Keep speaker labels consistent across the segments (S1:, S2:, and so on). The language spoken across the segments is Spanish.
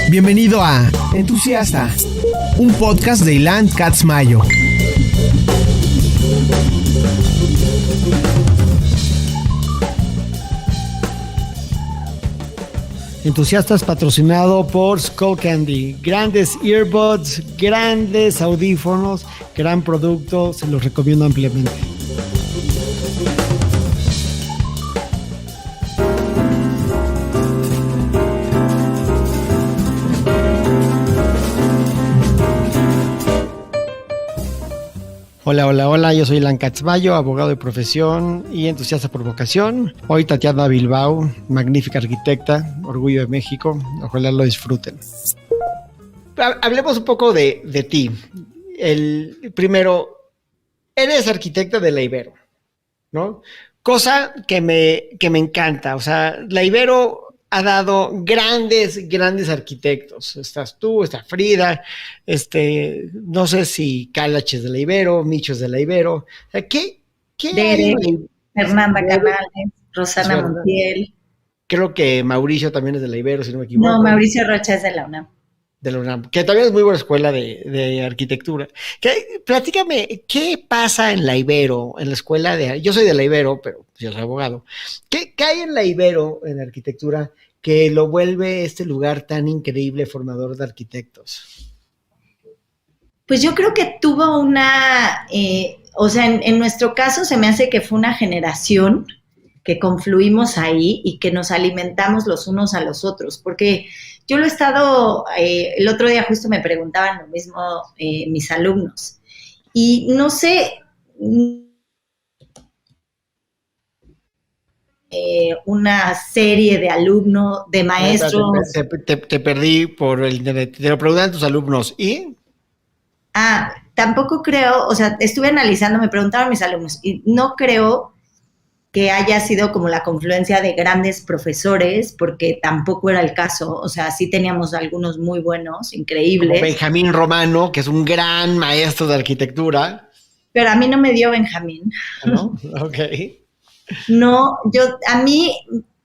S1: Bienvenido a Entusiasta, un podcast de Ilan Katz Mayo. Entusiastas patrocinado por Skullcandy. Grandes earbuds, grandes audífonos, gran producto, se los recomiendo ampliamente. Hola, yo soy Ilan Katz Mayo, abogado de profesión y entusiasta por vocación. Hoy Tatiana Bilbao, magnífica arquitecta, orgullo de México, ojalá lo disfruten. Hablemos un poco de ti. Primero, eres arquitecta de la Ibero, ¿no? Cosa que me encanta, o sea, la Ibero ha dado grandes arquitectos. Estás tú, está Frida, no sé si Kalash es de la Ibero, Micho es de la Ibero. O sea, ¿qué
S2: hay? Fernanda Canales, Rosana Montiel.
S1: Creo que Mauricio también es de la Ibero, si no me equivoco.
S2: No, Mauricio Rocha es de la UNAM.
S1: De la UNAM, que también es muy buena escuela de arquitectura. Platícame, ¿qué pasa en la Ibero, en la escuela de... Yo soy de la Ibero, pero yo soy abogado. ¿Qué hay en la Ibero, en arquitectura, que lo vuelve este lugar tan increíble, formador de arquitectos?
S2: Pues yo creo que tuvo una... en nuestro caso se me hace que fue una generación que confluimos ahí y que nos alimentamos los unos a los otros, porque yo lo he estado, el otro día justo me preguntaban lo mismo mis alumnos, y no sé, una serie de alumnos, de maestros.
S1: Te perdí por el internet, te lo preguntan tus alumnos, ¿y?
S2: Tampoco creo, o sea, estuve analizando, me preguntaban mis alumnos, y no creo que haya sido como la confluencia de grandes profesores, porque tampoco era el caso, o sea, sí teníamos algunos muy buenos, increíbles.
S1: Como Benjamín Romano, que es un gran maestro de arquitectura.
S2: Pero a mí no me dio Benjamín.
S1: ¿No? Ok.
S2: No,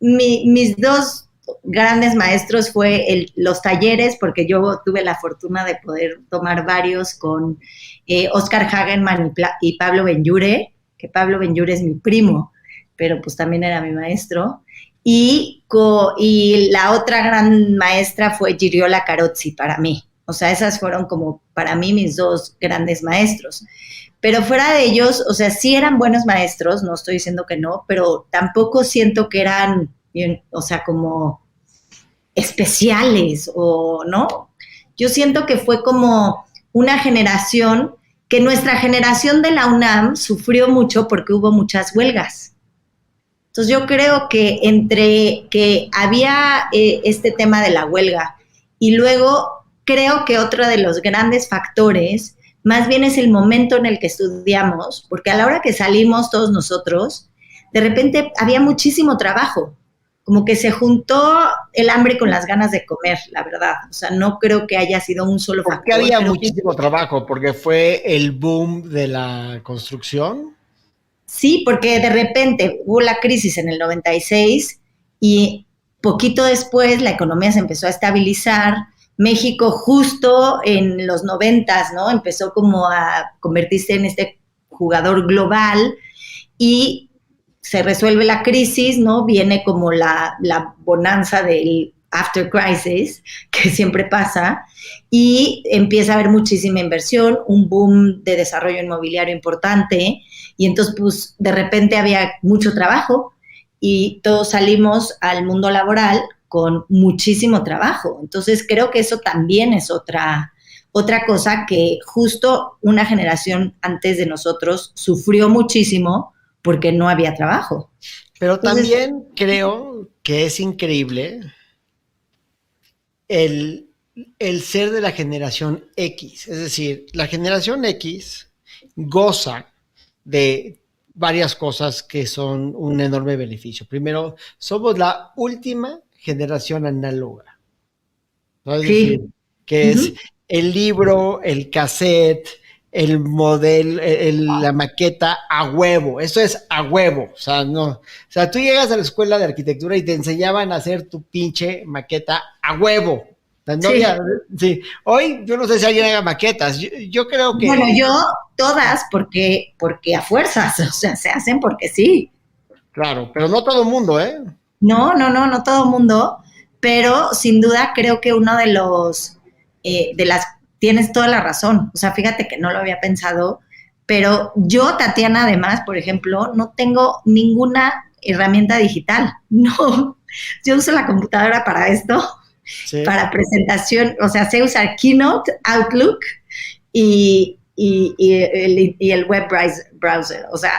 S2: mis dos grandes maestros fue los talleres, porque yo tuve la fortuna de poder tomar varios con Oscar Hagenman y Pablo Benlliure, que Pablo Benlliure es mi primo, pero pues también era mi maestro, y la otra gran maestra fue Giriola Carozzi para mí. O sea, esas fueron como para mí mis dos grandes maestros. Pero fuera de ellos, o sea, sí eran buenos maestros, no estoy diciendo que no, pero tampoco siento que eran, o sea, como especiales o no. Yo siento que fue como una generación, que nuestra generación de la UNAM sufrió mucho porque hubo muchas huelgas. Entonces yo creo que entre que había este tema de la huelga y luego creo que otro de los grandes factores más bien es el momento en el que estudiamos, porque a la hora que salimos todos nosotros, de repente había muchísimo trabajo, como que se juntó el hambre con las ganas de comer, la verdad. O sea, no creo que haya sido un solo factor.
S1: ¿Por qué había muchísimo trabajo? ¿Porque fue el boom de la construcción?
S2: Sí, porque de repente hubo la crisis en el 96 y poquito después la economía se empezó a estabilizar. México justo en los 90, ¿no? Empezó como a convertirse en este jugador global y se resuelve la crisis, ¿no? Viene como la bonanza del after crisis, que siempre pasa, y empieza a haber muchísima inversión, un boom de desarrollo inmobiliario importante, y entonces pues de repente había mucho trabajo y todos salimos al mundo laboral con muchísimo trabajo. Entonces creo que eso también es otra cosa que justo una generación antes de nosotros sufrió muchísimo porque no había trabajo.
S1: Pero entonces, también creo que es increíble el ser de la generación X. Es decir, la generación X goza de varias cosas que son un enorme beneficio. Primero, somos la última generación análoga, ¿no? Es decir, que es el libro, el cassette, el modelo, la maqueta a huevo. Esto es a huevo. O sea, no. O sea, tú llegas a la escuela de arquitectura y te enseñaban a hacer tu pinche maqueta a huevo. No había, sí. Hoy yo no sé si alguien haga maquetas. Yo creo que...
S2: Bueno, yo todas porque a fuerzas, o sea, se hacen porque sí.
S1: Claro, pero no todo el mundo, ¿eh?
S2: No todo el mundo, pero sin duda creo que uno de los, tienes toda la razón, o sea, fíjate que no lo había pensado, pero yo, Tatiana, además, por ejemplo, no tengo ninguna herramienta digital, no, yo uso la computadora para esto,
S1: Sí.
S2: para presentación, o sea, sé usar Keynote, Outlook y el web browser, o sea,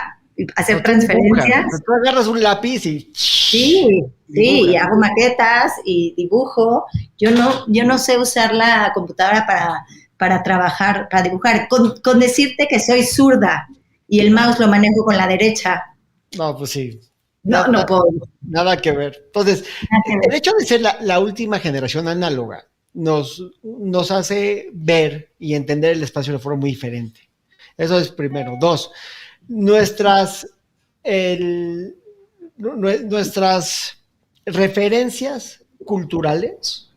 S2: hacer transferencias.
S1: Tú agarras un lápiz y...
S2: Sí, y hago maquetas y dibujo. Yo no sé usar la computadora para trabajar, para dibujar. Con decirte que soy zurda y el mouse lo manejo con la derecha.
S1: No, pues sí.
S2: No puedo.
S1: Nada que ver. Entonces,
S2: Nada que ver.
S1: el hecho de ser la última generación análoga nos hace ver y entender el espacio de forma muy diferente. Eso es primero. Dos, nuestras referencias culturales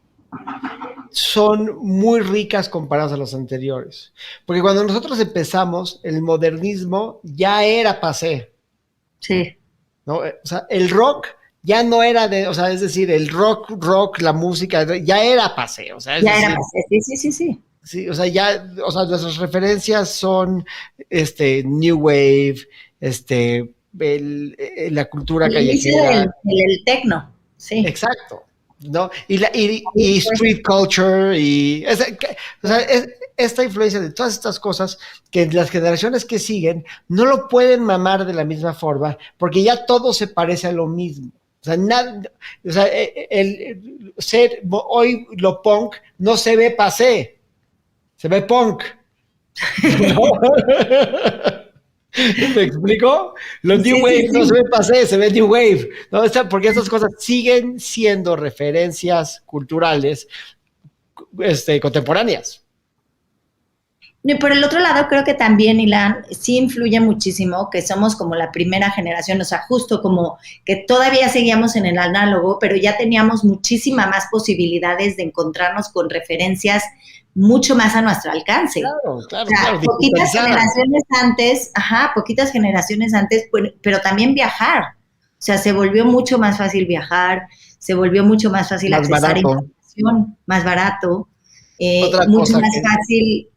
S1: son muy ricas comparadas a las anteriores. Porque cuando nosotros empezamos, el modernismo ya era pasé,
S2: Sí.
S1: ¿no? O sea, el rock ya no era o sea, es decir, el rock, la música, ya era pasé, o sea, es
S2: Ya
S1: decir,
S2: era pasé. Sí.
S1: sí, o sea, nuestras referencias son, New Wave, la cultura
S2: El inicio
S1: callejera.
S2: del tecno. Sí.
S1: Exacto, ¿no? Y street culture o sea, esta influencia de todas estas cosas que las generaciones que siguen no lo pueden mamar de la misma forma porque ya todo se parece a lo mismo. O sea, hoy lo punk no se ve pasé, se ve punk. ¿Me explico? Los New Wave no se ve pasé, se ve New Wave, ¿no? Porque estas cosas siguen siendo referencias culturales contemporáneas.
S2: Y por el otro lado, creo que también, Ilan, sí influye muchísimo que somos como la primera generación, o sea, justo como que todavía seguíamos en el análogo, pero ya teníamos muchísima más posibilidades de encontrarnos con referencias mucho más a nuestro alcance.
S1: Claro.
S2: O sea, poquitas generaciones antes, pero también viajar. O sea, se volvió mucho más fácil viajar, se volvió mucho más fácil accesar a información, más barato, mucho más fácil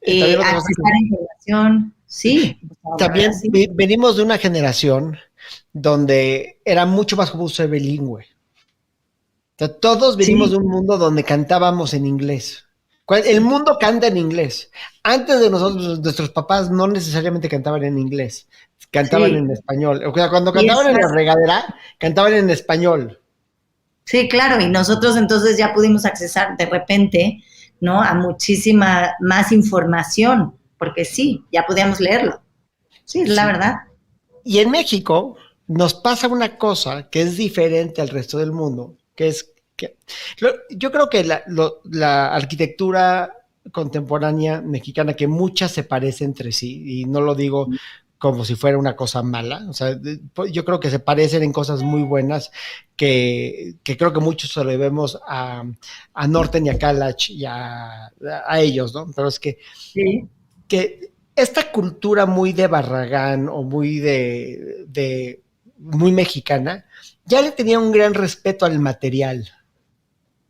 S2: accesar a información. Sí.
S1: También venimos de una generación donde era mucho más común ser bilingüe. O sea, todos venimos de un mundo donde cantábamos en inglés. El mundo canta en inglés. Antes de nosotros, nuestros papás no necesariamente cantaban en inglés, cantaban en español. O sea, cuando cantaban en la regadera, cantaban en español.
S2: Sí, claro, y nosotros entonces ya pudimos accesar de repente, ¿no? A muchísima más información, porque sí, ya podíamos leerlo. Sí, es la verdad.
S1: Y en México nos pasa una cosa que es diferente al resto del mundo, que es que yo creo que la arquitectura contemporánea mexicana, que muchas se parecen entre sí, y no lo digo como si fuera una cosa mala, o sea, yo creo que se parecen en cosas muy buenas, que creo que muchos se lo debemos a Norten y a Kalach y a ellos, ¿no? Pero es que esta cultura muy de Barragán o muy muy mexicana, ya le tenía un gran respeto al material.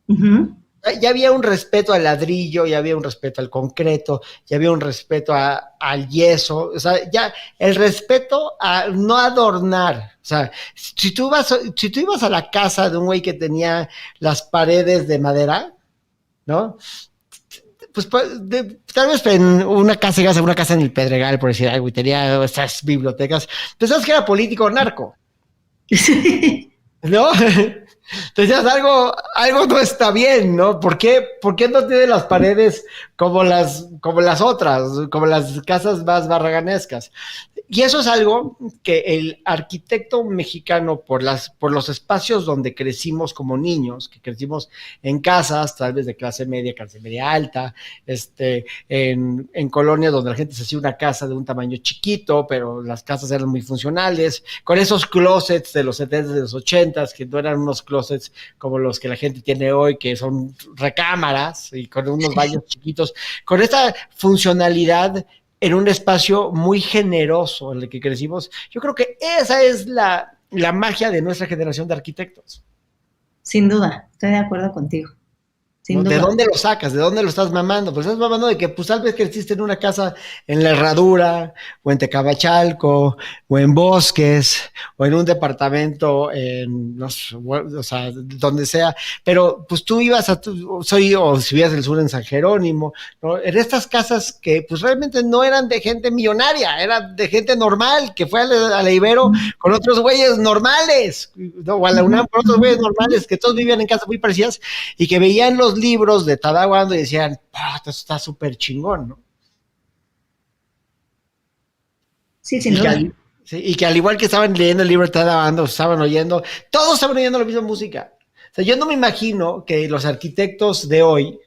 S2: Uh-huh.
S1: Ya había un respeto al ladrillo, ya había un respeto al concreto, ya había un respeto al yeso, o sea, ya el respeto a no adornar. O sea, si tú ibas a la casa de un güey que tenía las paredes de madera, ¿no? Pues tal vez en una casa en el Pedregal, por decir algo, y tenía estas bibliotecas, pensabas que era político o narco.
S2: Sí.
S1: ¿No? Entonces algo no está bien, ¿no? ¿Por qué no tiene las paredes como las otras, como las casas más barraganescas? Y eso es algo que el arquitecto mexicano, por los espacios donde crecimos como niños, que crecimos en casas, tal vez de clase media alta, en colonias donde la gente se hacía una casa de un tamaño chiquito, pero las casas eran muy funcionales, con esos closets de los 70s, de los 80s, que no eran unos closets como los que la gente tiene hoy, que son recámaras y con unos baños chiquitos, con esta funcionalidad en un espacio muy generoso en el que crecimos. Yo creo que esa es la magia de nuestra generación de arquitectos.
S2: Sin duda, estoy de acuerdo contigo. Sin
S1: ¿No? ¿De
S2: duda.
S1: dónde lo sacas? ¿De dónde lo estás mamando? Pues estás mamando de que pues tal vez creciste en una casa en La Herradura, o en Tecamachalco, o en Bosques, o en un departamento en los, o sea, donde sea, pero pues tú ibas o si vivías del sur en San Jerónimo, ¿no? En estas casas que pues realmente no eran de gente millonaria, eran de gente normal, que fue a la Ibero con otros güeyes normales, ¿no? O a la UNAM con otros güeyes normales, que todos vivían en casas muy parecidas, y que veían los libros de Tadawando y decían, esto está súper chingón, ¿no?
S2: Sí, sin
S1: Y que,
S2: duda.
S1: sí, y que al igual que estaban leyendo el libro de Tadawando, todos estaban oyendo la misma música. O sea, yo no me imagino que los arquitectos de hoy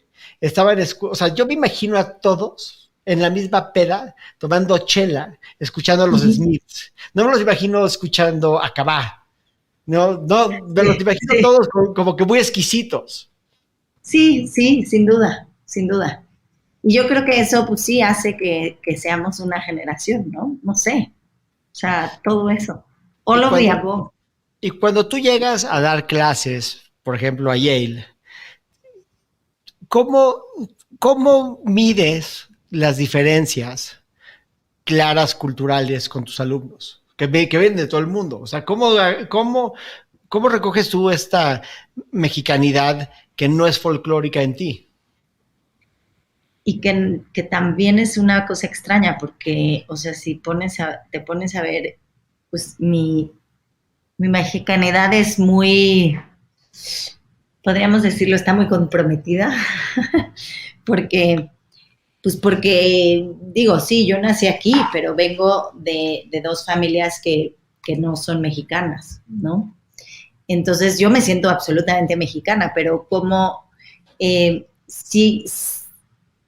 S1: o sea, yo me imagino a todos en la misma peda, tomando chela, escuchando a los Smiths. No me los imagino escuchando a Cabá. No, me los imagino
S2: Sí,
S1: todos como que muy exquisitos.
S2: sí, sí, sin duda, sin duda. Y yo creo que eso, pues sí, hace que seamos una generación, ¿no? No sé. O sea, todo eso.
S1: Y
S2: All of the
S1: cuando,
S2: above.
S1: y cuando tú llegas a dar clases, por ejemplo, a Yale, ¿cómo, cómo mides las diferencias claras culturales con tus alumnos? Que vienen de todo el mundo. O sea, ¿cómo recoges tú esta mexicanidad que no es folclórica en ti?
S2: Y que también es una cosa extraña, porque, o sea, si te pones a ver, pues mi mexicanidad es muy, podríamos decirlo, está muy comprometida, porque, pues porque, digo, sí, yo nací aquí, pero vengo de dos familias que no son mexicanas, ¿no? Entonces yo me siento absolutamente mexicana, pero como sí,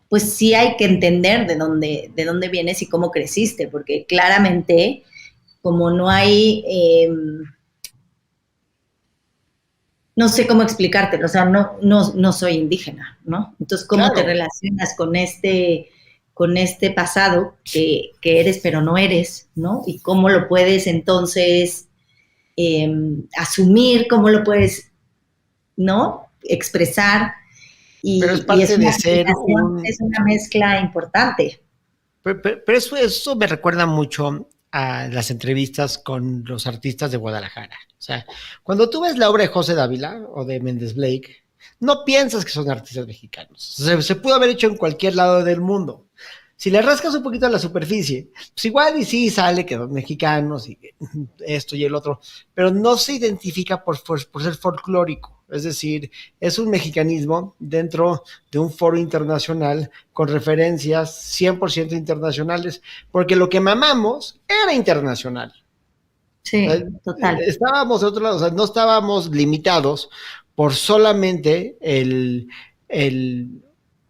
S2: pues sí hay que entender de dónde vienes y cómo creciste, porque claramente como no hay, no sé cómo explicártelo, o sea, no soy indígena, ¿no? Entonces, ¿cómo te
S1: Claro,
S2: relacionas con este pasado que eres pero no eres, ¿no? Y cómo lo puedes entonces eh, asumir, cómo lo puedes, ¿no? Expresar.
S1: pero es
S2: Y es
S1: parte de
S2: una
S1: ser
S2: combinación,
S1: un...
S2: es una mezcla importante.
S1: Pero eso me recuerda mucho a las entrevistas con los artistas de Guadalajara. O sea, cuando tú ves la obra de José Dávila o de Méndez Blake, no piensas que son artistas mexicanos. Se pudo haber hecho en cualquier lado del mundo. Si le rascas un poquito a la superficie, pues igual y sí sale que son mexicanos y esto y el otro, pero no se identifica por ser folclórico. Es decir, es un mexicanismo dentro de un foro internacional con referencias 100% internacionales, porque lo que mamamos era internacional. O sea,
S2: Sí, total.
S1: estábamos de otro lado, o sea, no estábamos limitados por solamente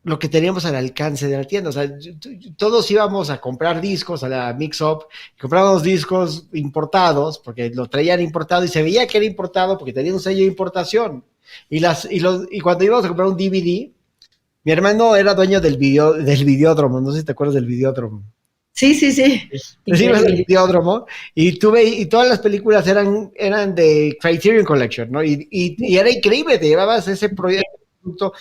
S1: lo que teníamos al alcance de la tienda. O sea, todos íbamos a comprar discos a la Mix Up, comprábamos discos importados, porque lo traían importado y se veía que era importado porque tenía un sello de importación. Y cuando íbamos a comprar un DVD, mi hermano era dueño del videódromo, no sé si te acuerdas del videódromo.
S2: Sí, sí, sí.
S1: Pues ibas al
S2: Increíble.
S1: videódromo y todas las películas eran de Criterion Collection, ¿no? Y era increíble, te llevabas ese producto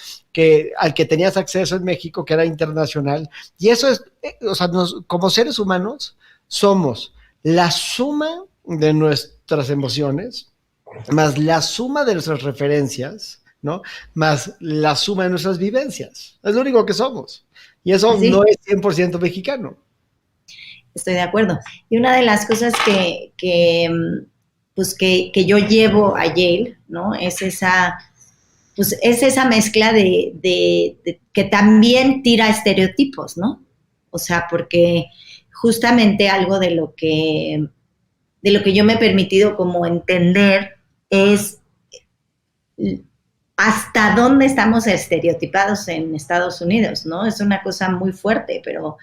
S1: al que tenías acceso en México, que era internacional. Y eso es, o sea, como seres humanos, somos la suma de nuestras emociones, más la suma de nuestras referencias, ¿no? Más la suma de nuestras vivencias. Es lo único que somos. Y eso
S2: Sí,
S1: no es 100% mexicano.
S2: estoy de acuerdo. Y una de las cosas pues que yo llevo a Yale, ¿no? Pues es esa mezcla de que también tira estereotipos, ¿no? O sea, porque justamente algo de lo que yo me he permitido como entender es hasta dónde estamos estereotipados en Estados Unidos, ¿no? Es una cosa muy fuerte, pero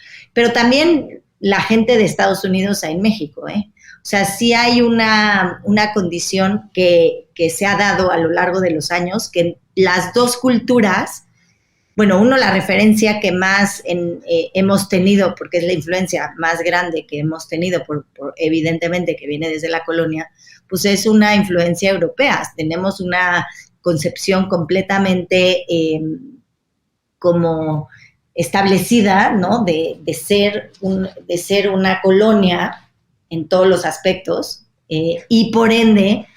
S2: también la gente de Estados Unidos en México, ¿eh? O sea, sí hay una condición que se ha dado a lo largo de los años, que las dos culturas, bueno, uno, la referencia que más hemos tenido, porque es la influencia más grande que hemos tenido, por evidentemente que viene desde la colonia, pues es una influencia europea. Tenemos una concepción completamente como establecida, ¿no? De ser una colonia en todos los aspectos, y por ende,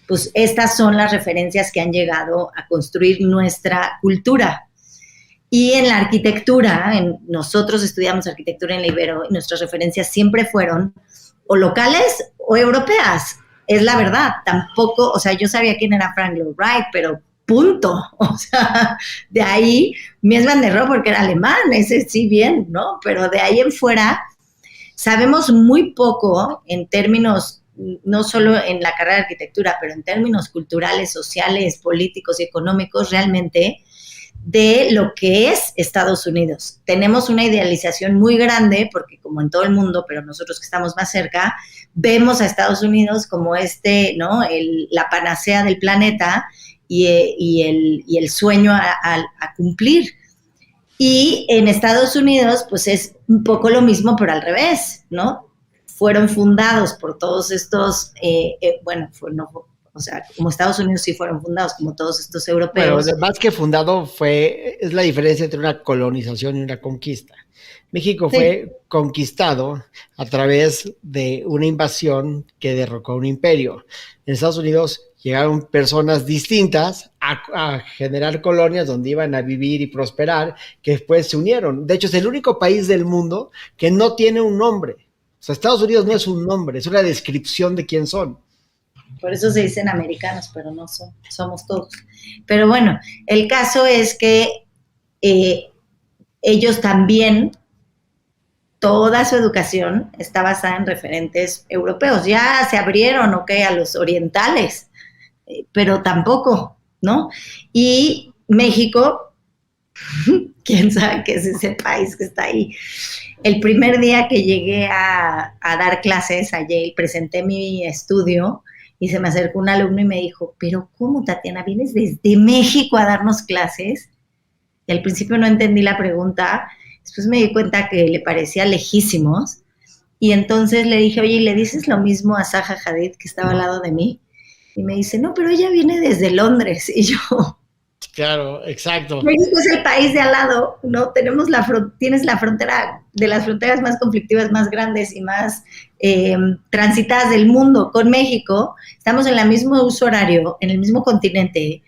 S2: pues estas son las referencias que han llegado a construir nuestra cultura. Y en la arquitectura, nosotros estudiamos arquitectura en la Ibero y nuestras referencias siempre fueron o locales o europeas. Es la verdad, tampoco, o sea, yo sabía quién era Frank Lloyd Wright, pero punto. O sea, de ahí, Mies van der Rohe porque era alemán, ese sí bien, ¿no? Pero de ahí en fuera, sabemos muy poco en términos, no solo en la carrera de arquitectura, pero en términos culturales, sociales, políticos y económicos, realmente, de lo que es Estados Unidos. Tenemos una idealización muy grande, porque como en todo el mundo, pero nosotros que estamos más cerca, vemos a Estados Unidos como ¿no? La panacea del planeta y el sueño a cumplir. Y en Estados Unidos, pues es un poco lo mismo, pero al revés, ¿no? Fueron fundados por todos estos, o sea, como Estados Unidos sí fueron fundados, como todos estos europeos.
S1: Bueno, más que fundado es la diferencia entre una colonización y una conquista. México fue conquistado a través de una invasión que derrocó un imperio. En Estados Unidos llegaron personas distintas a generar colonias donde iban a vivir y prosperar, que después se unieron. De hecho, es el único país del mundo que no tiene un nombre. O sea, Estados Unidos no es un nombre, es una descripción de quién son.
S2: Por eso se dicen americanos, pero no somos todos. Pero bueno, el caso es que ellos también, toda su educación está basada en referentes europeos. Ya se abrieron, a los orientales, pero tampoco, ¿no? Y México, quién sabe qué es ese país que está ahí. El primer día que llegué a dar clases a Yale, presenté mi estudio y se me acercó un alumno y me dijo, pero ¿cómo, Tatiana, vienes desde México a darnos clases? Y al principio no entendí la pregunta, después me di cuenta que le parecía lejísimos, y entonces le dije, oye, ¿y le dices lo mismo a Zaha Hadid, que estaba al lado de mí? Y me dice, no, pero ella viene desde Londres. Y yo...
S1: Claro, exacto.
S2: México es el país de al lado, ¿no? Tienes la frontera, de las fronteras más conflictivas, más grandes y más transitadas del mundo con México. Estamos en el mismo uso horario, en el mismo continente.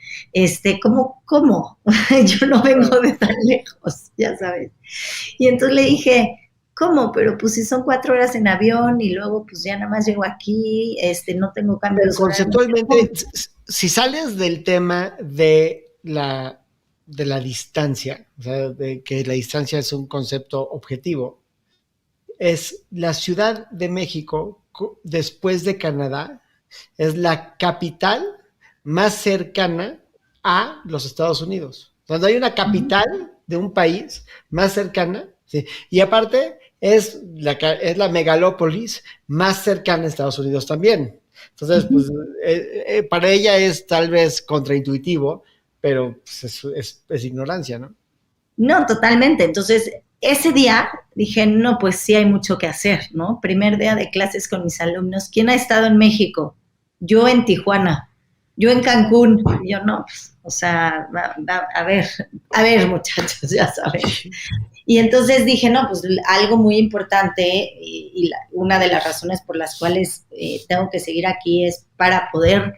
S2: ¿Cómo? Yo no vengo de tan lejos, ya sabes. Y entonces le dije, ¿cómo? Pero pues si son 4 horas en avión y luego pues ya nada más llego aquí, no tengo cambios.
S1: Pero conceptualmente, si sales del tema de la distancia, o sea, de que la distancia es un concepto objetivo, es la Ciudad de México, después de Canadá, es la capital más cercana a los Estados Unidos. Cuando hay una capital de un país más cercana, ¿sí? Y aparte es la megalópolis más cercana a Estados Unidos también. Entonces, pues, para ella es tal vez contraintuitivo, pero pues, es ignorancia, ¿no?
S2: No, totalmente. Entonces, ese día dije, no, pues sí hay mucho que hacer, ¿no? Primer día de clases con mis alumnos. ¿Quién ha estado en México? Yo en Tijuana, yo en Cancún. Y yo no, pues, o sea, a ver, muchachos, ya saben. Y entonces dije, no, pues algo muy importante y una de las razones por las cuales tengo que seguir aquí es para poder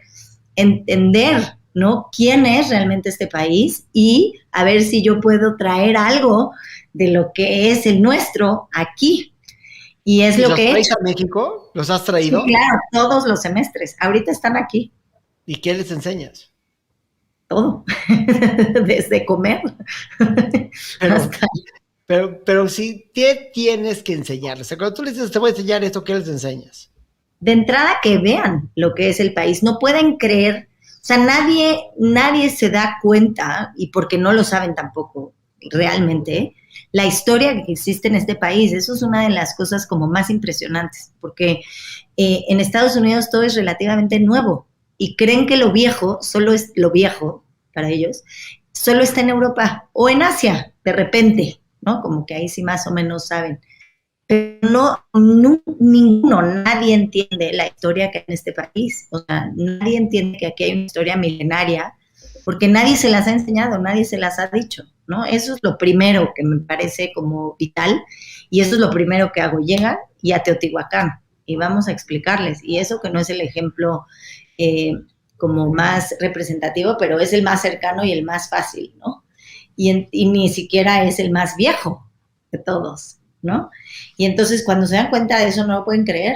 S2: entender, ¿no? ¿Quién es realmente este país? Y a ver si yo puedo traer algo de lo que es el nuestro aquí. Y es lo que he hecho.
S1: ¿Los traes a México? ¿Los has traído?
S2: Sí, claro, todos los semestres. Ahorita están aquí.
S1: ¿Y qué les enseñas?
S2: Todo. Desde comer
S1: Pero,
S2: hasta...
S1: Pero si tienes que enseñarles, o sea, cuando tú les dices, te voy a enseñar esto, ¿qué les enseñas?
S2: De entrada, que vean lo que es el país. No pueden creer, o sea, nadie se da cuenta, y porque no lo saben tampoco realmente, la historia que existe en este país. Eso es una de las cosas como más impresionantes, porque en Estados Unidos todo es relativamente nuevo y creen que lo viejo, solo es lo viejo para ellos, solo está en Europa o en Asia, de repente, ¿no? Como que ahí sí más o menos saben. Pero ninguno, nadie entiende la historia que hay en este país. O sea, nadie entiende que aquí hay una historia milenaria, porque nadie se las ha enseñado, nadie se las ha dicho, ¿no? Eso es lo primero que me parece como vital, y eso es lo primero que hago. Llegan y a Teotihuacán, y vamos a explicarles. Y eso que no es el ejemplo eh, como más representativo, pero es el más cercano y el más fácil, ¿no? Y ni siquiera es el más viejo de todos, ¿no? Y entonces cuando se dan cuenta de eso no lo pueden creer.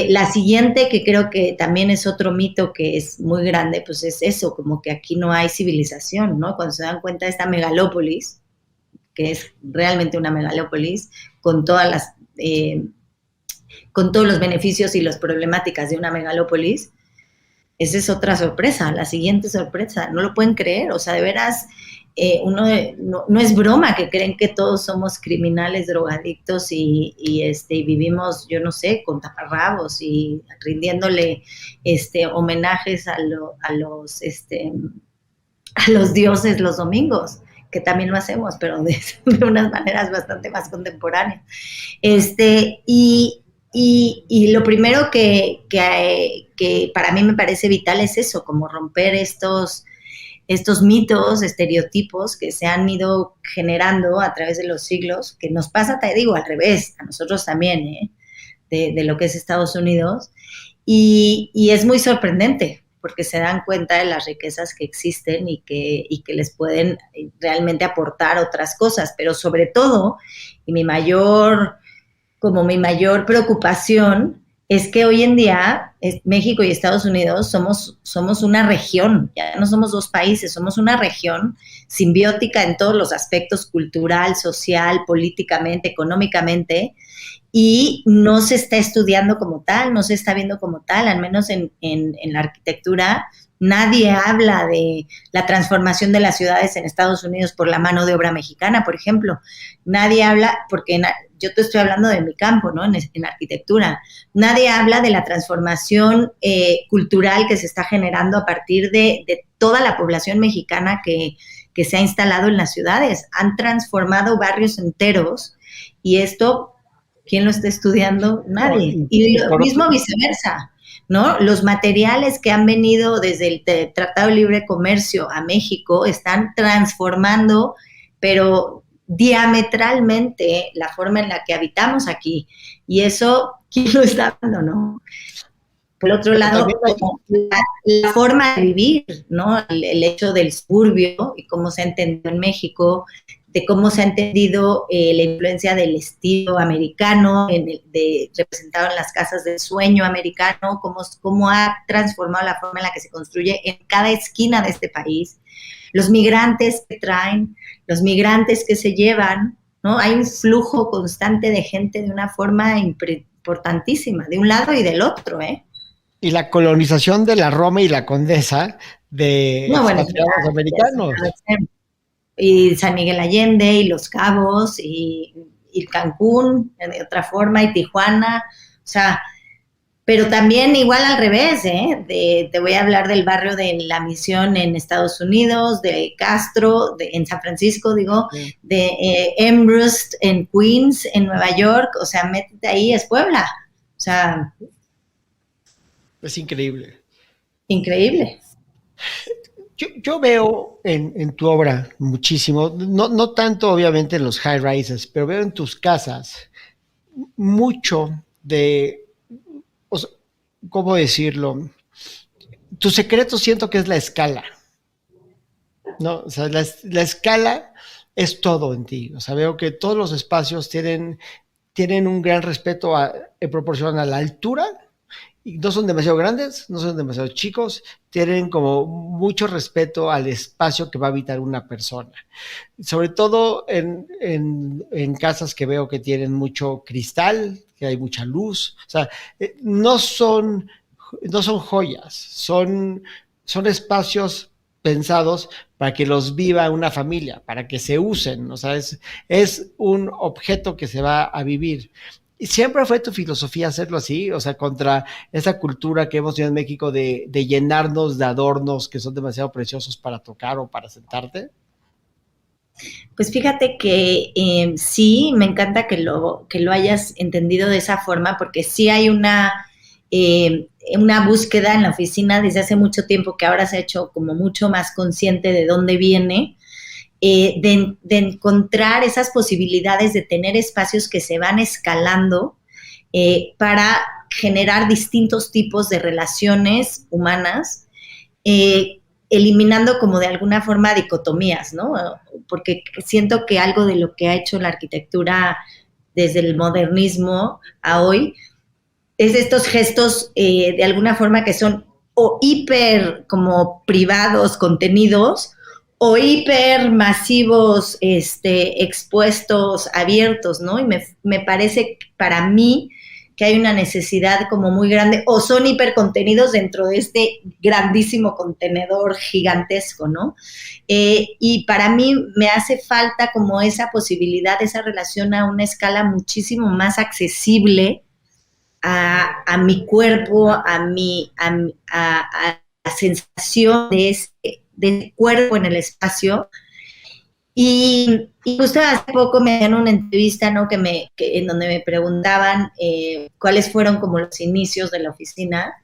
S2: La siguiente, que creo que también es otro mito que es muy grande, pues es eso, como que aquí no hay civilización, ¿no? Cuando se dan cuenta de esta megalópolis, que es realmente una megalópolis, con todas las, con todos los beneficios y las problemáticas de una megalópolis, esa es otra sorpresa, la siguiente sorpresa, no lo pueden creer, o sea, de veras, no es broma que creen que todos somos criminales, drogadictos y vivimos, yo no sé, con taparrabos y rindiéndole homenajes a los dioses los domingos, que también lo hacemos, pero de unas maneras bastante más contemporáneas. Y lo primero que para mí me parece vital es eso, como romper estos mitos, estereotipos que se han ido generando a través de los siglos, que nos pasa, te digo, al revés, a nosotros también, de lo que es Estados Unidos, y es muy sorprendente, porque se dan cuenta de las riquezas que existen y que les pueden realmente aportar otras cosas, pero sobre todo, y mi mayor preocupación es que hoy en día México y Estados Unidos somos una región, ya no somos dos países, somos una región simbiótica en todos los aspectos, cultural, social, políticamente, económicamente, y no se está estudiando como tal, no se está viendo como tal, al menos en la arquitectura. Nadie habla de la transformación de las ciudades en Estados Unidos por la mano de obra mexicana, por ejemplo. Nadie habla, porque yo te estoy hablando de mi campo, ¿no? En arquitectura. Nadie habla de la transformación cultural que se está generando a partir de toda la población mexicana que se ha instalado en las ciudades. Han transformado barrios enteros, y esto, ¿quién lo está estudiando? Nadie. Y lo mismo viceversa, ¿no? Los materiales que han venido desde el Tratado de Libre Comercio a México están transformando, pero diametralmente, la forma en la que habitamos aquí. Y eso, ¿quién lo está dando, no? Por otro lado, como la forma de vivir, ¿no? El hecho del suburbio y cómo se ha entendido en México, de cómo se ha entendido la influencia del estilo americano, representado en las casas del sueño americano, cómo ha transformado la forma en la que se construye en cada esquina de este país. Los migrantes que traen, los migrantes que se llevan, ¿no? Hay un flujo constante de gente de una forma importantísima, de un lado y del otro, ¿eh?
S1: Y la colonización de la Roma y la Condesa de expatriados americanos.
S2: Y San Miguel Allende, y Los Cabos, y Cancún, de otra forma, y Tijuana, o sea, pero también igual al revés, te voy a hablar del barrio de La Misión en Estados Unidos, de Castro, en San Francisco, digo, sí, de Amherst en Queens, en Nueva York, o sea, métete ahí, es Puebla, o sea.
S1: Es increíble.
S2: Increíble.
S1: Yo veo en tu obra muchísimo, no tanto obviamente en los high rises, pero veo en tus casas mucho de, o sea, ¿cómo decirlo? Tu secreto siento que es la escala, ¿no? O sea, la escala es todo en ti. O sea, veo que todos los espacios tienen un gran respeto en proporción a la altura y no son demasiado grandes, no son demasiado chicos, tienen como mucho respeto al espacio que va a habitar una persona. Sobre todo en casas que veo que tienen mucho cristal, que hay mucha luz. O sea, no son, no son joyas, son espacios pensados para que los viva una familia, para que se usen. O sea, es un objeto que se va a vivir. ¿Y siempre fue tu filosofía hacerlo así? O sea, contra esa cultura que hemos tenido en México de llenarnos de adornos que son demasiado preciosos para tocar o para sentarte.
S2: Pues fíjate que sí, me encanta que lo hayas entendido de esa forma, porque sí hay una búsqueda en la oficina desde hace mucho tiempo que ahora se ha hecho como mucho más consciente de dónde viene, de encontrar esas posibilidades de tener espacios que se van escalando para generar distintos tipos de relaciones humanas, eliminando como de alguna forma dicotomías, ¿no? Porque siento que algo de lo que ha hecho la arquitectura desde el modernismo a hoy es estos gestos de alguna forma que son o hiper como privados, contenidos, o hiper masivos, expuestos, abiertos, ¿no? Y me parece para mí que hay una necesidad como muy grande, o son hipercontenidos dentro de este grandísimo contenedor gigantesco, ¿no? Y para mí me hace falta como esa posibilidad, esa relación a una escala muchísimo más accesible a mi cuerpo, a la sensación de cuerpo en el espacio. Y justo hace poco me dieron una entrevista, ¿no? En donde me preguntaban cuáles fueron como los inicios de la oficina.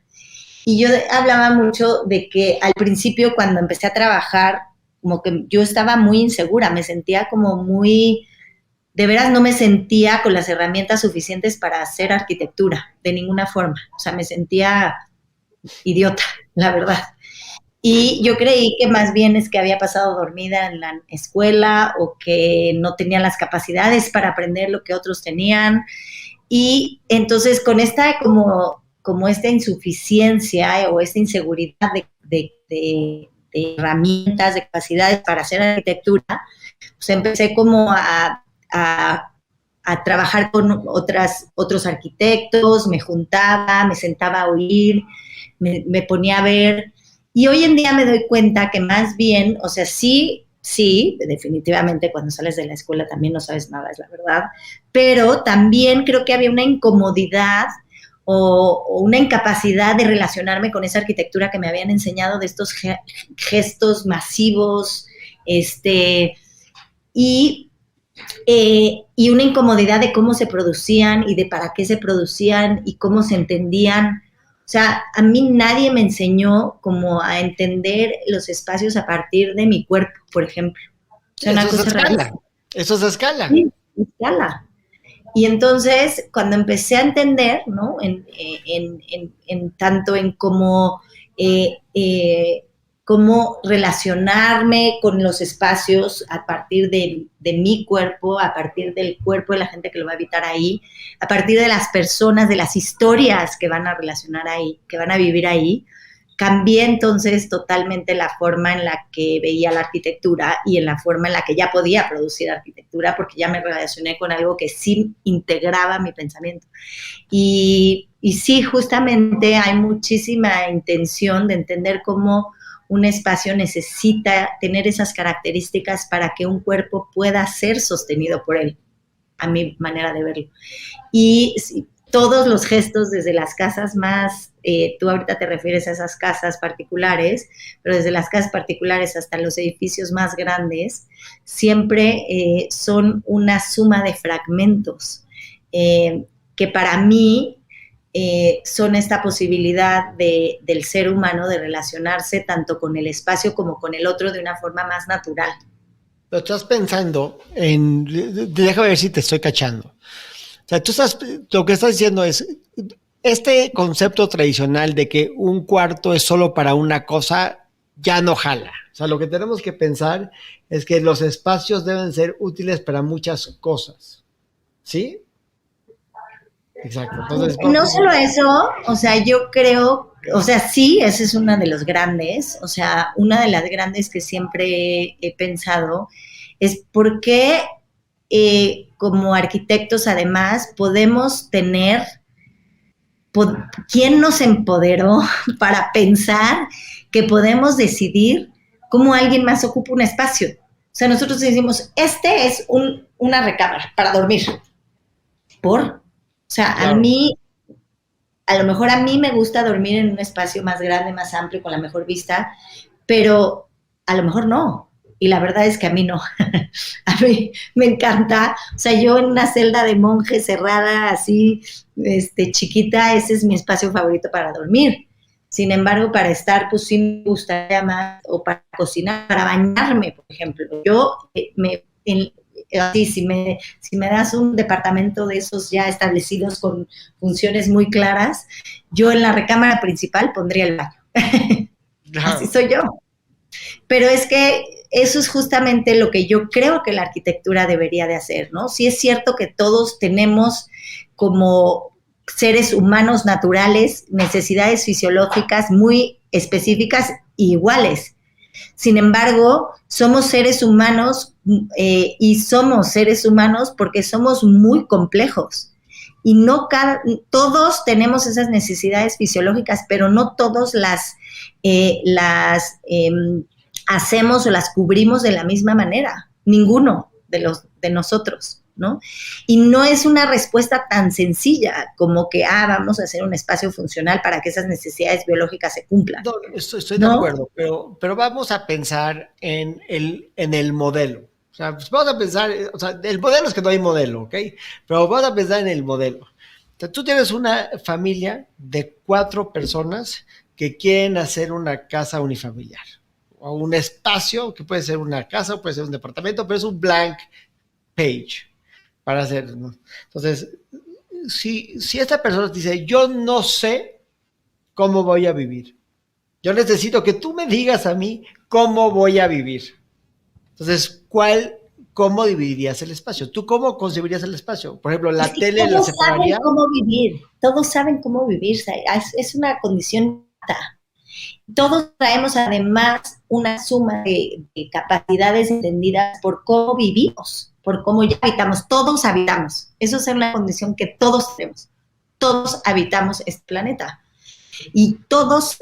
S2: Y yo hablaba mucho de que al principio, cuando empecé a trabajar, como que yo estaba muy insegura, me sentía como muy, de veras no me sentía con las herramientas suficientes para hacer arquitectura, de ninguna forma. O sea, me sentía idiota, la verdad. Y yo creí que más bien es que había pasado dormida en la escuela o que no tenía las capacidades para aprender lo que otros tenían. Y entonces con esta como esta insuficiencia o esta inseguridad de herramientas, de capacidades para hacer arquitectura, pues empecé como a trabajar con otros arquitectos, me juntaba, me sentaba a oír, me ponía a ver. Y hoy en día me doy cuenta que más bien, o sea, sí, sí, definitivamente cuando sales de la escuela también no sabes nada, es la verdad, pero también creo que había una incomodidad o una incapacidad de relacionarme con esa arquitectura que me habían enseñado de estos gestos masivos, y, y una incomodidad de cómo se producían y de para qué se producían y cómo se entendían. O sea, a mí nadie me enseñó como a entender los espacios a partir de mi cuerpo, por ejemplo. O sea,
S1: Eso es escala. Eso es escala.
S2: Sí, escala. Y entonces, cuando empecé a entender, ¿no? Tanto en cómo relacionarme con los espacios a partir de mi cuerpo, a partir del cuerpo de la gente que lo va a habitar ahí, a partir de las personas, de las historias que van a relacionar ahí, que van a vivir ahí, cambié entonces totalmente la forma en la que veía la arquitectura y en la forma en la que ya podía producir arquitectura, porque ya me relacioné con algo que sí integraba mi pensamiento. Y sí, justamente hay muchísima intención de entender cómo un espacio necesita tener esas características para que un cuerpo pueda ser sostenido por él, a mi manera de verlo. Y todos los gestos, desde las casas más, tú ahorita te refieres a esas casas particulares, pero desde las casas particulares hasta los edificios más grandes, siempre son una suma de fragmentos que para mí son esta posibilidad del ser humano de relacionarse tanto con el espacio como con el otro de una forma más natural.
S1: Pero estás pensando en, déjame ver si te estoy cachando. O sea, lo que estás diciendo es, este concepto tradicional de que un cuarto es solo para una cosa, ya no jala. O sea, lo que tenemos que pensar es que los espacios deben ser útiles para muchas cosas. ¿Sí? Exacto. Entonces,
S2: No solo eso, o sea, yo creo, o sea, sí, esa es una de los grandes, o sea, una de las grandes que siempre he pensado es por qué como arquitectos además podemos tener, ¿quién nos empoderó para pensar que podemos decidir cómo alguien más ocupa un espacio? O sea, nosotros decimos, este es una recámara para dormir. O sea,
S1: claro.
S2: a lo mejor a mí me gusta dormir en un espacio más grande, más amplio, con la mejor vista, pero a lo mejor no. Y la verdad es que a mí no. A mí me encanta. O sea, yo en una celda de monje cerrada, así, chiquita, ese es mi espacio favorito para dormir. Sin embargo, para estar, pues sí me gustaría más, o para cocinar, para bañarme, por ejemplo. Yo así, si me das un departamento de esos ya establecidos con funciones muy claras, yo en la recámara principal pondría el baño. Así
S1: Claro.
S2: soy yo. Pero es que eso es justamente lo que yo creo que la arquitectura debería de hacer, ¿no? Sí es cierto que todos tenemos como seres humanos naturales necesidades fisiológicas muy específicas e iguales. Sin embargo, somos seres humanos y somos seres humanos porque somos muy complejos. Y no todos tenemos esas necesidades fisiológicas, pero no todos las hacemos o las cubrimos de la misma manera. Ninguno de nosotros, ¿no? Y no es una respuesta tan sencilla como que, vamos a hacer un espacio funcional para que esas necesidades biológicas se cumplan,
S1: No, estoy de
S2: ¿no?
S1: acuerdo, pero vamos a pensar en el modelo. O sea, pues vamos a pensar, o sea, el modelo es que no hay modelo, ¿ok? Pero vamos a pensar en el modelo. O sea, tú tienes una familia de 4 personas que quieren hacer una casa unifamiliar o un espacio que puede ser una casa o puede ser un departamento, pero es un blank page para hacer, ¿no? Entonces, si esta persona dice, yo no sé cómo voy a vivir, yo necesito que tú me digas a mí cómo voy a vivir. Entonces, cómo dividirías el espacio? ¿Tú cómo concebirías el espacio? Por ejemplo,
S2: Es
S1: la
S2: que
S1: tele la
S2: todos saben
S1: separaría.
S2: cómo vivir, todos saben cómo vivir, es una condición nata. Todos traemos además una suma de capacidades entendidas por cómo vivimos, por cómo ya habitamos, todos habitamos. Eso es una condición que todos tenemos. Todos habitamos este planeta y todos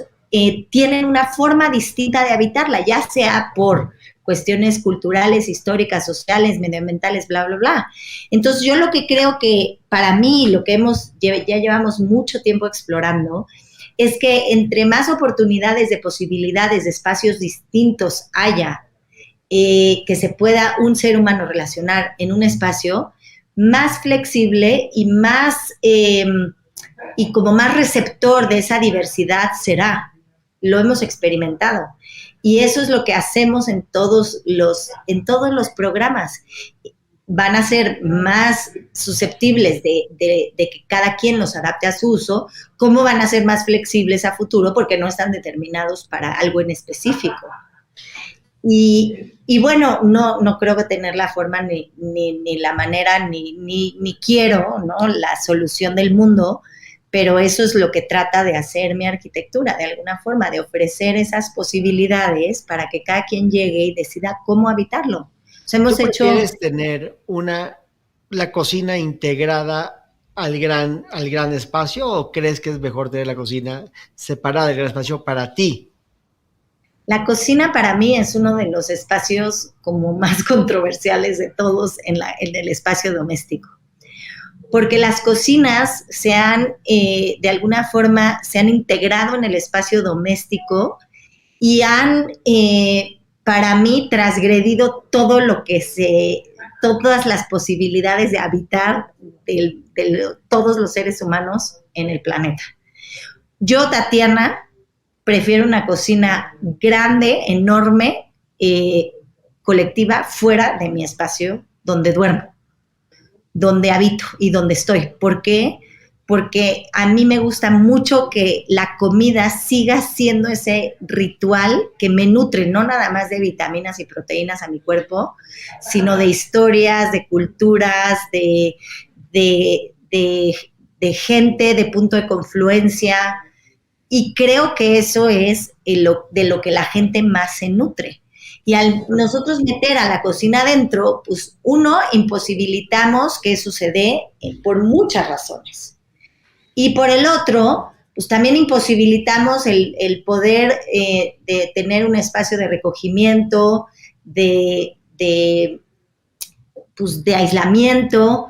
S2: tienen una forma distinta de habitarla, ya sea por cuestiones culturales, históricas, sociales, medioambientales, bla, bla, bla. Entonces yo lo que creo que para mí, lo que ya llevamos mucho tiempo explorando, es que entre más oportunidades de posibilidades de espacios distintos haya, que se pueda un ser humano relacionar en un espacio, más flexible y como más receptor de esa diversidad será. Lo hemos experimentado. Y eso es lo que hacemos en todos los programas. Van a ser más susceptibles de que cada quien los adapte a su uso, cómo van a ser más flexibles a futuro porque no están determinados para algo en específico. Y bueno, no creo que tener la forma ni la manera, ni quiero, ¿no?, la solución del mundo, pero eso es lo que trata de hacer mi arquitectura, de alguna forma, de ofrecer esas posibilidades para que cada quien llegue y decida cómo habitarlo. O sea,
S1: ¿Tú
S2: hemos hecho.
S1: prefieres tener la cocina integrada al gran espacio o crees que es mejor tener la cocina separada del gran espacio para ti?
S2: La cocina para mí es uno de los espacios como más controversiales de todos en el espacio doméstico, porque las cocinas de alguna forma, se han integrado en el espacio doméstico y han, para mí, transgredido todas las posibilidades de habitar todos los seres humanos en el planeta. Yo, Tatiana, prefiero una cocina grande, enorme, colectiva, fuera de mi espacio donde duermo, donde habito y donde estoy. ¿Por qué? Porque a mí me gusta mucho que la comida siga siendo ese ritual que me nutre, no nada más de vitaminas y proteínas a mi cuerpo, sino de historias, de culturas, de de gente, de punto de confluencia, y creo que eso es de lo que la gente más se nutre. Y al nosotros meter a la cocina adentro, pues uno, imposibilitamos que eso se dé por muchas razones. Y por el otro, pues también imposibilitamos el poder de tener un espacio de recogimiento, pues de aislamiento.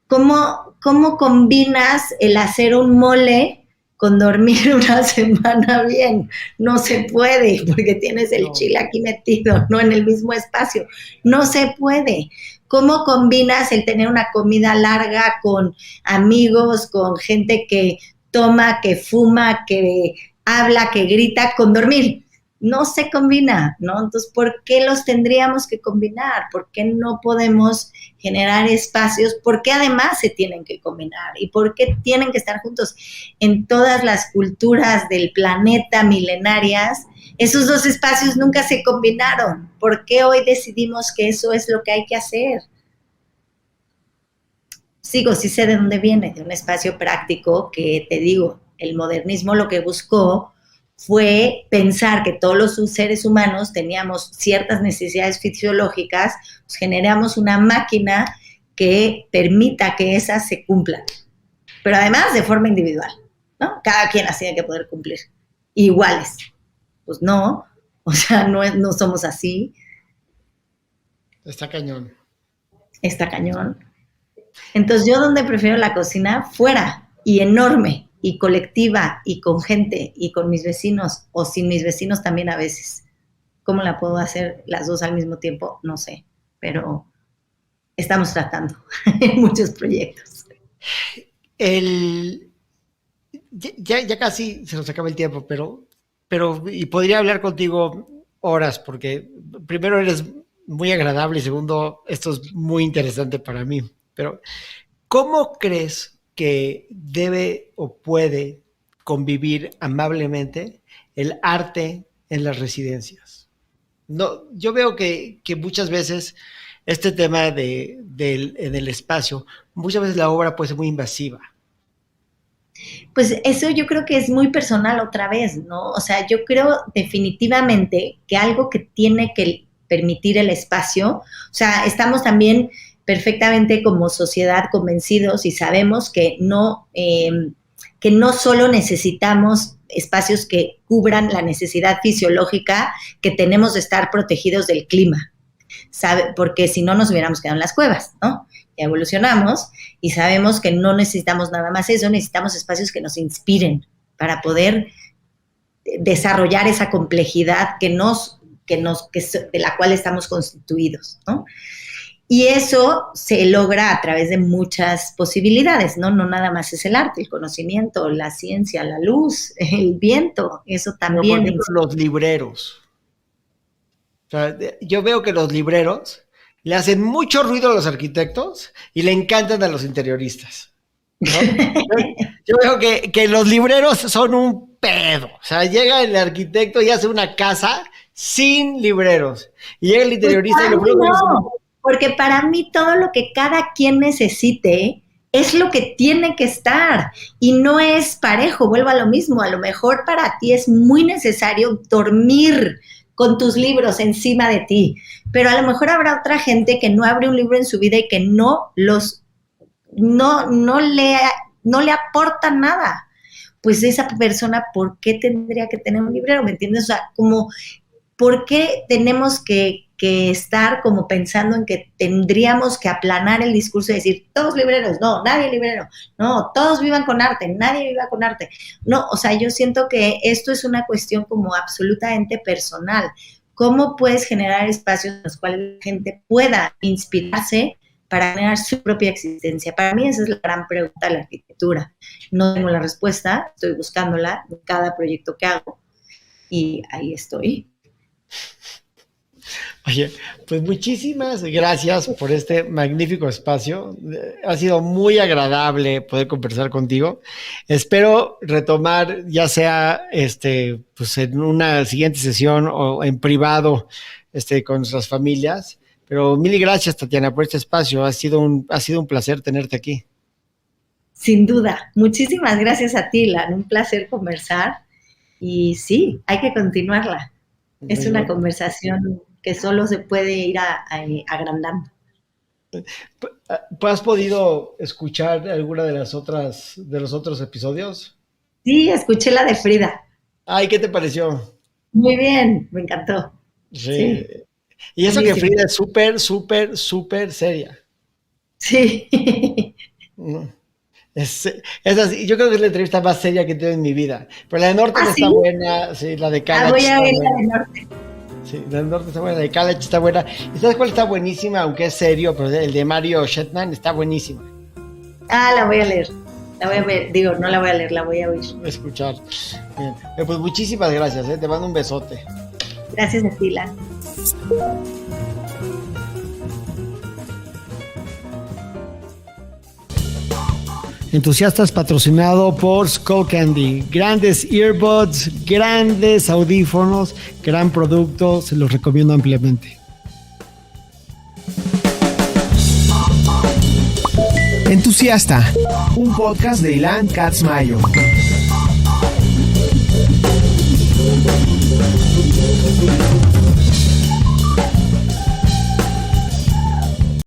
S2: ¿Cómo combinas el hacer un mole con dormir una semana bien? No se puede, porque tienes el chile aquí metido, no en el mismo espacio. No se puede. ¿Cómo combinas el tener una comida larga con amigos, con gente que toma, que fuma, que habla, que grita, con dormir? No se combina, ¿no? Entonces, ¿por qué los tendríamos que combinar? ¿Por qué no podemos generar espacios? ¿Por qué además se tienen que combinar? ¿Y por qué tienen que estar juntos? En todas las culturas del planeta milenarias, esos dos espacios nunca se combinaron. ¿Por qué hoy decidimos que eso es lo que hay que hacer? Sí sé de dónde viene, de un espacio práctico que, te digo, el modernismo lo que buscó fue pensar que todos los seres humanos teníamos ciertas necesidades fisiológicas, pues generamos una máquina que permita que esas se cumplan, pero además de forma individual, ¿no? Cada quien las tiene que poder cumplir, iguales. Pues no, o sea, no somos así.
S1: Está cañón.
S2: Está cañón. Entonces, yo donde prefiero la cocina, fuera, y enorme, y colectiva, y con gente, y con mis vecinos, o sin mis vecinos también a veces. ¿Cómo la puedo hacer las dos al mismo tiempo? No sé, pero estamos tratando en muchos proyectos.
S1: Ya casi se nos acaba el tiempo, pero y podría hablar contigo horas, porque primero eres muy agradable y segundo, esto es muy interesante para mí. Pero, ¿cómo crees que debe o puede convivir amablemente el arte en las residencias? No, yo veo que muchas veces este tema en el espacio, muchas veces la obra puede ser muy invasiva.
S2: Pues eso yo creo que es muy personal otra vez, ¿no? O sea, yo creo definitivamente que algo que tiene que permitir el espacio, o sea, estamos también perfectamente como sociedad convencidos y sabemos que no solo necesitamos espacios que cubran la necesidad fisiológica que tenemos de estar protegidos del clima, porque si no nos hubiéramos quedado en las cuevas, ¿no? Ya evolucionamos y sabemos que no necesitamos nada más eso, necesitamos espacios que nos inspiren para poder desarrollar esa complejidad de la cual estamos constituidos, ¿no? Y eso se logra a través de muchas posibilidades, ¿no? No nada más es el arte, el conocimiento, la ciencia, la luz, el viento, eso también.
S1: Por ejemplo, los libreros. O sea, yo veo que los libreros le hacen mucho ruido a los arquitectos y le encantan a los interioristas, ¿no? Yo veo que los libreros son un pedo. O sea, llega el arquitecto y hace una casa sin libreros. Y llega el interiorista
S2: pues
S1: y lo primero que dice,
S2: porque para mí todo lo que cada quien necesite es lo que tiene que estar y no es parejo, vuelvo a lo mismo, a lo mejor para ti es muy necesario dormir con tus libros encima de ti, pero a lo mejor habrá otra gente que no abre un libro en su vida y que no le aporta nada. Pues esa persona, ¿por qué tendría que tener un librero? ¿Me entiendes? O sea, como, ¿por qué tenemos que estar como pensando en que tendríamos que aplanar el discurso y decir, todos libreros, no, nadie librero, no, todos vivan con arte, nadie viva con arte? No, o sea, yo siento que esto es una cuestión como absolutamente personal. ¿Cómo puedes generar espacios en los cuales la gente pueda inspirarse para generar su propia existencia? Para mí esa es la gran pregunta de la arquitectura. No tengo la respuesta, estoy buscándola en cada proyecto que hago y ahí estoy.
S1: Oye, pues muchísimas gracias por este magnífico espacio. Ha sido muy agradable poder conversar contigo. Espero retomar, ya sea pues en una siguiente sesión o en privado, con nuestras familias. Pero mil gracias, Tatiana, por este espacio. Ha sido un placer tenerte aquí.
S2: Sin duda. Muchísimas gracias a ti, Ilan. Un placer conversar. Y sí, hay que continuarla. Es una conversación que solo se puede ir agrandando.
S1: ¿Has podido escuchar alguna de los otros episodios?
S2: Sí, escuché la de Frida.
S1: Ay, ¿qué te pareció?
S2: Muy bien, me encantó.
S1: Sí. Y eso que Frida es súper seria.
S2: Sí.
S1: Es así. Yo creo que es la entrevista más seria que he tenido en mi vida. Pero la de Norte está buena, sí, la de Kalach.
S2: Voy a ver la de Norte.
S1: Sí, la de Norte está buena, la de Kalach está buena. ¿Y sabes cuál está buenísima? Aunque es serio, pero el de Mario Shetman está buenísima.
S2: La voy a leer. La voy a ver. Digo, no la voy a leer, la voy a oír.
S1: Escuchar. Bien. Pues muchísimas gracias, te mando un besote.
S2: Gracias a ti, Ilan.
S1: Entusiastas patrocinado por Skullcandy. Grandes earbuds, grandes audífonos, gran producto, se los recomiendo ampliamente.
S3: Entusiasta, un podcast de Ilan Katz-Mayo.